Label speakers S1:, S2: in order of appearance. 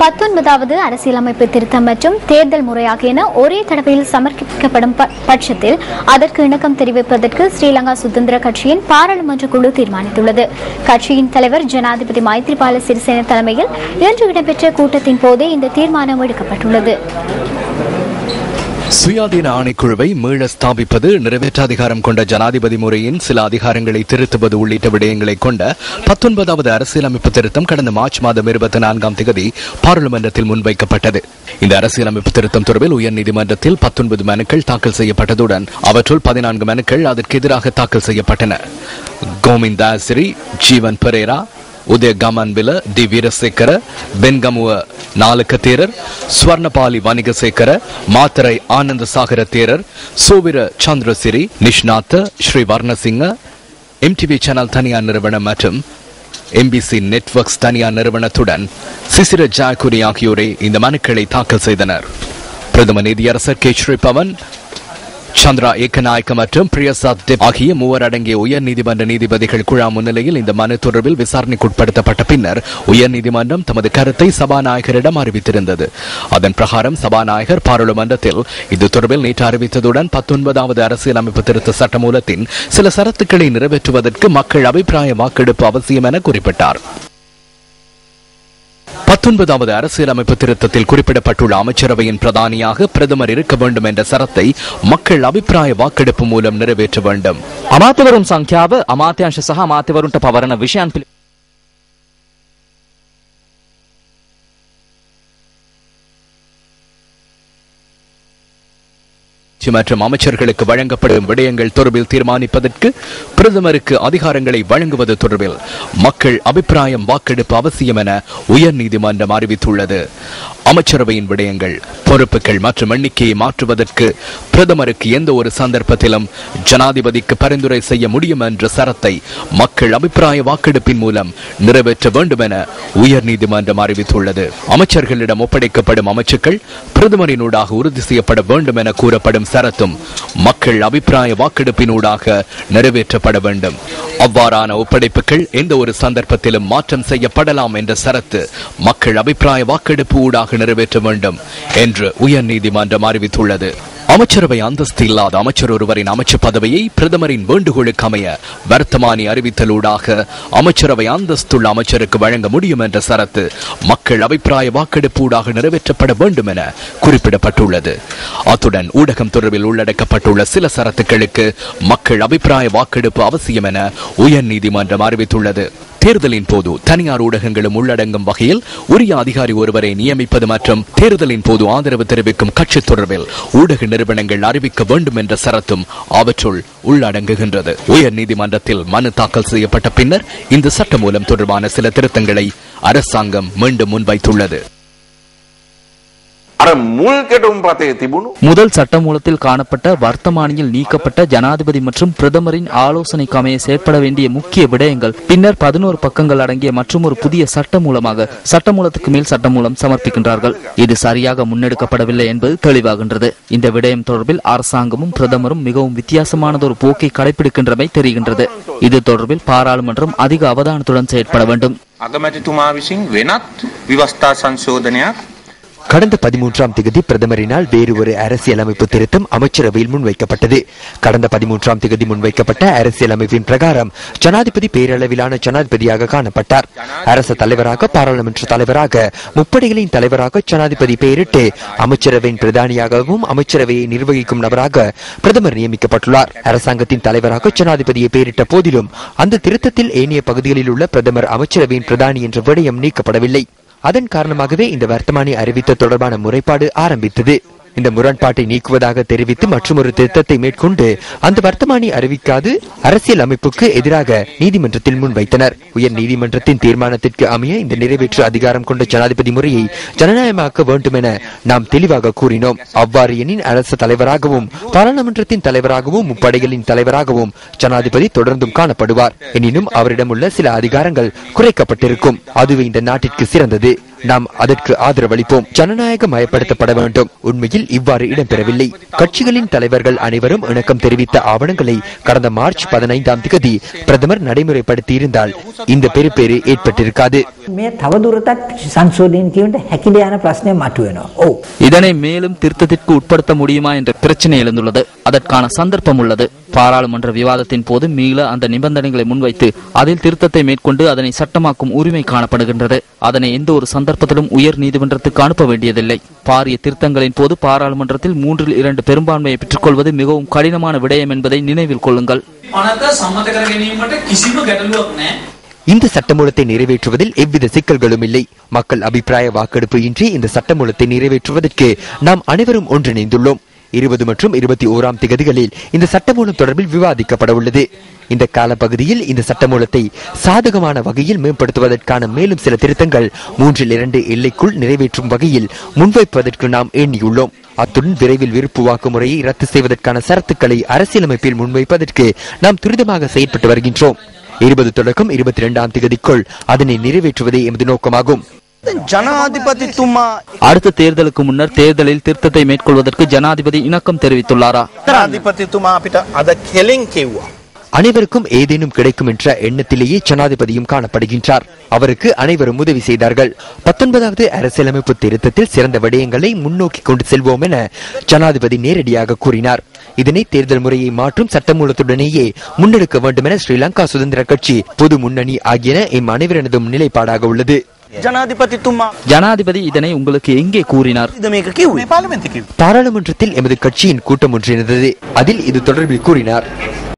S1: 19வது அரசியலமைப்பு திருத்தம் மற்றும் தேர்தல் முறை ஆகியன ஒரே தடவையில் சமர்ப்பிக்கப்படும் பட்சத்தில் அதற்கு இணக்கம் தெரிவிப்பதற்கு ஸ்ரீலங்கா சுதந்திர கட்சியின் பாராளுமன்ற குழு தீர்மானித்துள்ளது. கட்சியின் தலைவர் ஜனாதிபதி மைத்ரிபால சிறிசேன தலைமையில் இன்று இடம்பெற்ற கூட்டத்தின் போதே இந்த தீர்மானம் எடுக்கப்பட்டுள்ளது.
S2: சுயாதீன ஆணைக்குழுவை மீள ஸ்தாபிப்பது, நிறைவேற்றாதிகாரம் கொண்ட ஜனாதிபதி முறையின் சில அதிகாரங்களை திருத்துவது உள்ளிட்ட விடயங்களை கொண்ட 19வது அரசியலமைப்பு திருத்தம் கடந்த மார்ச் மாதம் 24 பாராளுமன்றத்தில் முன்வைக்கப்பட்டது. இந்த அரசியலமைப்பு திருத்தம் தொடர்பில் உயர்நீதிமன்றத்தில் 19 மனுக்கள் தாக்கல் செய்யப்பட்டதுடன் அவற்றுள் 14 மனுக்கள் அதற்கு எதிராக தாக்கல் செய்யப்பட்டன. கோமிந்தாசிரி, ஜீவன் பெரேரா, உதய கமன்பில, டி வீரசேகர, பென்கமுவ நாலுக்க தேரர், ஸ்வர்ணபாலி வணிகசேகர, மாத்தரை ஆனந்த சாகர தேரர், சோவிர சந்திரசிரி, நிஷ்நாத், ஸ்ரீ வர்ணசிங்க, MTV சேனல் தனியார் நிறுவனம் மற்றும் MBC நெட்வொர்க்ஸ் தனியார் நிறுவனத்துடன் சிசிர ஜாயகுரி ஆகியோரே இந்த மனுக்களை தாக்கல் செய்தனர். பிரதம நீதியரசர் கே ஸ்ரீபவன், சந்திரா ஏகநாயக்க மற்றும் பிரியசாத் டெப் ஆகிய மூவர் அடங்கிய உயர்நீதிமன்ற நீதிபதிகள் குழா முன்னிலையில் இந்த மனு தொடர்பில் விசாரணைக்குட்படுத்தப்பட்ட பின்னர் உயர்நீதிமன்றம் தமது கருத்தை சபாநாயகரிடம் அறிவித்திருந்தது. அதன் பிரகாரம் சபாநாயகர் பாராளுமன்றத்தில் இது தொடர்பில் நேற்று அறிவித்ததுடன் 19வது அரசியலமைப்பு திருத்த சட்டமூலத்தின் சில சரத்துக்களை நிறைவேற்றுவதற்கு மக்கள் அபிப்பிராய வாக்கெடுப்பு அவசியம் என குறிப்பிட்டார். 19வது அரசியலமைப்பு திருத்தத்தில் குறிப்பிடப்பட்டுள்ள அமைச்சரவையின் பிரதானியாக பிரதமர் இருக்க வேண்டும் என்ற சரத்தை மக்கள் அபிப்பிராய வாக்கெடுப்பு மூலம் நிறைவேற்ற வேண்டும்.
S3: අමාත්‍යවරුන් සංඛ්‍යාව අමාත්‍යංශ සහ අමාත්‍යවරුන්ට පවරන විෂයන්
S2: மற்றும் அமைச்சர்களுக்கு வழங்கப்படும் விடயங்கள் தொடர்பில் தீர்மானிப்பதற்கு பிரதமருக்கு அதிகாரங்களை வழங்குவது தொடர்பில் மக்கள் அபிப்பிராயம் வாக்கெடுப்பு அவசியம் என உயர்நீதிமன்றம் அறிவித்துள்ளது. அமைச்சரவையின் விடயங்கள், பொறுப்புகள் மற்றும் எண்ணிக்கையை மாற்றுவதற்கு பிரதமருக்கு எந்த ஒரு சந்தர்ப்பத்திலும் ஜனாதிபதிக்கு பரிந்துரை செய்ய முடியும் என்ற சரத்தை மக்கள் அபிப்பிராய வாக்கெடுப்பின் மூலம் நிறைவேற்ற வேண்டும் என உயர்நீதிமன்றம் அறிவித்துள்ளது. அமைச்சர்களிடம் ஒப்படைக்கப்படும் அமைச்சுக்கள் பிரதமரினூடாக உறுதி செய்யப்பட வேண்டும் என கூறப்படும் சரத்தும் மக்கள் அபிப்பிராய வாக்கெடுப்பினூடாக நிறைவேற்றப்பட வேண்டும். அவ்வாறான ஒப்படைப்புகள் எந்த ஒரு சந்தர்ப்பத்திலும் மாற்றம் செய்யப்படலாம் என்ற சரத்து மக்கள் அபிப்பிராய வாக்கெடுப்பு ஊடாக நிறைவேற்ற வேண்டும் என்று உயர்நீதிமன்றம் அறிவித்துள்ளது. அமைச்சரவை அந்தஸ்து இல்லாத அமைச்சர் ஒருவரின் அமைச்சு பதவியை பிரதமரின் வேண்டுகோளுக்கு அமைய வர்த்தமானி அறிவித்தலூடாக அமைச்சரவை அந்தஸ்துள்ள அமைச்சருக்கு வழங்க முடியும் என்ற சரத்து மக்கள் அபிப்பிராய வாக்கெடுப்பு ஊடாக நிறைவேற்றப்பட வேண்டும் என குறிப்பிடப்பட்டுள்ளது. அத்துடன் ஊடகம் தொடர்பில் உள்ளடக்கப்பட்டுள்ள சில சரத்துக்களுக்கு மக்கள் அபிப்பிராய வாக்கெடுப்பு அவசியம் என உயர்நீதிமன்றம் அறிவித்துள்ளது. தேர்தலின் போது தனியார் ஊடகங்களும் உள்ளடங்கும் வகையில் உரிய அதிகாரி ஒருவரை நியமிப்பது மற்றும் தேர்தலின் போது ஆதரவு தெரிவிக்கும் கட்சி தொடர்பில் ஊடக நிறுவனங்கள் அறிவிக்க வேண்டும் என்ற சரத்தும் அவற்றுள் உள்ளடங்குகின்றது. உயர் நீதிமன்றத்தில் மனு தாக்கல் செய்யப்பட்ட பின்னர் இந்த சட்ட மூலம் தொடர்பான சில திருத்தங்களை அரசாங்கம் மீண்டும் முன்வைத்துள்ளது.
S3: முதல் சட்டமூலத்தில் காணப்பட்ட வர்த்தமானியில் நீக்கப்பட்ட ஜனாதிபதி மற்றும் பிரதமரின் ஆலோசனைக்கு அமைய செயற்பட வேண்டிய முக்கிய விடயங்கள் பின்னர் 11 பக்கங்கள் அடங்கிய மற்றொரு புதிய சட்டமூலமாக சட்டமூலத்துக்கு மேல் சட்டமூலம் சமர்ப்பிக்கின்றார்கள். இது சரியாக முன்னெடுக்கப்படவில்லை என்பது தெளிவாகின்றது. இந்த விடயம் தொடர்பில் அரசாங்கமும் பிரதமரும் மிகவும் வித்தியாசமானதொரு போக்கை கடைபிடிக்கின்றமை தெரிகின்றது. இது தொடர்பில் பாராளுமன்றம் அதிக அவதானத்துடன் செயற்பட வேண்டும்.
S4: கடந்த 13ஆம் தேதி பிரதமரினால் வேறு ஒரு அரசியலமைப்பு திருத்தம் அமைச்சரவையில் முன்வைக்கப்பட்டது. கடந்த 13ஆம் தேதி முன்வைக்கப்பட்ட அரசியலமைப்பின் பிரகாரம் ஜனாதிபதி பேரளவிலான ஜனாதிபதியாக காணப்பட்டார். அரசு தலைவராக, பாராளுமன்ற தலைவராக, முப்படைகளின் தலைவராக ஜனாதிபதி பெயரிட்டு அமைச்சரவையின் பிரதானியாகவும் அமைச்சரவையை நிர்வகிக்கும் நபராக பிரதமர் நியமிக்கப்பட்டுள்ளார். அரசாங்கத்தின் தலைவராக ஜனாதிபதியை பெயரிட்ட போதிலும் அந்த திருத்தத்தில் ஏனைய பகுதிகளில் உள்ள பிரதமர் அமைச்சரவையின் பிரதானி என்ற விடயம் நீக்கப்படவில்லை. அதன் காரணமாகவே இந்த வர்த்தமானி அறிவித்த தொடர்பான முறைப்பாடு ஆரம்பித்தது. இந்த முரண்பாட்டை நீக்குவதாக தெரிவித்து மற்றொரு திருத்தத்தை மேற்கொண்டு அந்த வர்த்தமானி அறிவிக்காது அரசியல் அமைப்புக்கு எதிராக நீதிமன்றத்தில் முன்வைத்தனர். உயர் நீதிமன்றத்தின் தீர்மானத்திற்கு அமைய இந்த நிறைவேற்று அதிகாரம் கொண்ட ஜனாதிபதி முறையை ஜனநாயகமாக்க வேண்டும் என நாம் தெளிவாக கூறினோம். அவ்வாறு எனின் அரசு தலைவராகவும் பாராளுமன்றத்தின் தலைவராகவும் முப்படைகளின் தலைவராகவும் ஜனாதிபதி தொடர்ந்தும் காணப்படுவார். எனினும் அவரிடம் உள்ள சில அதிகாரங்கள் குறைக்கப்பட்டிருக்கும். அதுவே இந்த நாட்டிற்கு சிறந்தது. நாம் அதற்கு ஆதரவளிப்போம். ஜனநாயக மயப்படுத்தப்பட வேண்டும். உண்மையில் இவ்வாறு இடம்பெறவில்லை. கட்சிகளின் தலைவர்கள் அனைவரும் இணக்கம் தெரிவித்த ஆவணங்களை கடந்த மார்ச் 15ஆம் தேதி பிரதமர் நடைமுறைப்படுத்தி இருந்தால் இந்த பெருப்பேறு ஏற்பட்டிருக்காது.
S3: இதனை மேலும் திருத்தத்திற்கு உட்படுத்த முடியுமா என்ற பிரச்சனை எழுந்துள்ளது. அதற்கான சந்தர்ப்பம் உள்ளது. பாராளுமன்ற விவாதத்தின் போது மீள அந்த நிபந்தனைகளை முன்வைத்து அதில் திருத்தத்தை மேற்கொண்டு அதனை சட்டமாக்கும் உரிமை காணப்படுகின்றது. அதனை எந்த ஒரு சந்தர்ப்பத்திலும் உயர் நீதிமன்றத்துக்கு அனுப்ப வேண்டியதில்லை. பாரிய திருத்தங்களின் போது பாராளுமன்றத்தில் 3/2 பெரும்பான்மையை பெற்றுக்கொள்வது மிகவும் கடினமான விடயம் என்பதை நினைவில் கொள்ளுங்கள்.
S4: இந்த சட்டமூலத்தை நிறைவேற்றுவதில் எவ்வித சிக்கல்களும் இல்லை. மக்கள் அபிப்பிராய வாக்கெடுப்பு இன்றி இந்த சட்டமூலத்தை நிறைவேற்றுவதற்கு நாம் அனைவரும் ஒன்றிணைந்துள்ளோம். 20 மற்றும் 21ஆம் தேதிகளில் இந்த சட்டமூலம் தொடர்பில் விவாதிக்கப்பட உள்ளது. இந்த காலப்பகுதியில் இந்த சட்டமூலத்தை சாதகமான வகையில் மேம்படுத்துவதற்கான மேலும் சில திருத்தங்கள் 3/2 எல்லைக்குள் நிறைவேற்றும் வகையில் முன்வைப்பதற்கு நாம் எண்ணியுள்ளோம். அத்துடன் விரைவில் விருப்பு வாக்கு முறையை ரத்து செய்வதற்கான சரத்துக்களை அரசியலமைப்பில் முன்வைப்பதற்கு நாம் துரிதமாக செயற்பட்டு வருகின்றோம். 20 தொடக்கம் 22ஆம் தேதிக்குள் அதனை நிறைவேற்றுவதே எமது நோக்கமாகும்.
S3: அடுத்த தேர்தலுக்கு முன்னர் தேர்தலில் திருத்தத்தை மேற்கொள்வதற்கு ஜனாதிபதி இணக்கம் தெரிவித்துள்ளாரா?
S4: அனைவருக்கும் ஏதேனும் கிடைக்கும் என்ற எண்ணத்திலேயே ஜனாதிபதியும் காணப்படுகின்றார். அவருக்கு அனைவரும் உதவி செய்தார்கள். 19வது அரசியலமைப்பு திருத்தத்தில் சிறந்த விடயங்களை முன்னோக்கி கொண்டு செல்வோம் என ஜனாதிபதி நேரடியாக கூறினார். இதனை தேர்தல் முறையை மாற்றும் சட்டமூலத்துடனேயே முன்னெடுக்க வேண்டும் என ஸ்ரீலங்கா சுதந்திர கட்சி, பொது முன்னணி ஆகியன எம் அனைவரதும் நிலைப்பாடாக உள்ளது.
S3: ஜனாதிபதி இதனை உங்களுக்கு எங்கே கூறினார்?
S4: பாராளுமன்றத்தில் எமது கட்சியின் கூட்டம் ஒன்று இருந்தது. அதில் இது தொடர்பில் கூறினார்.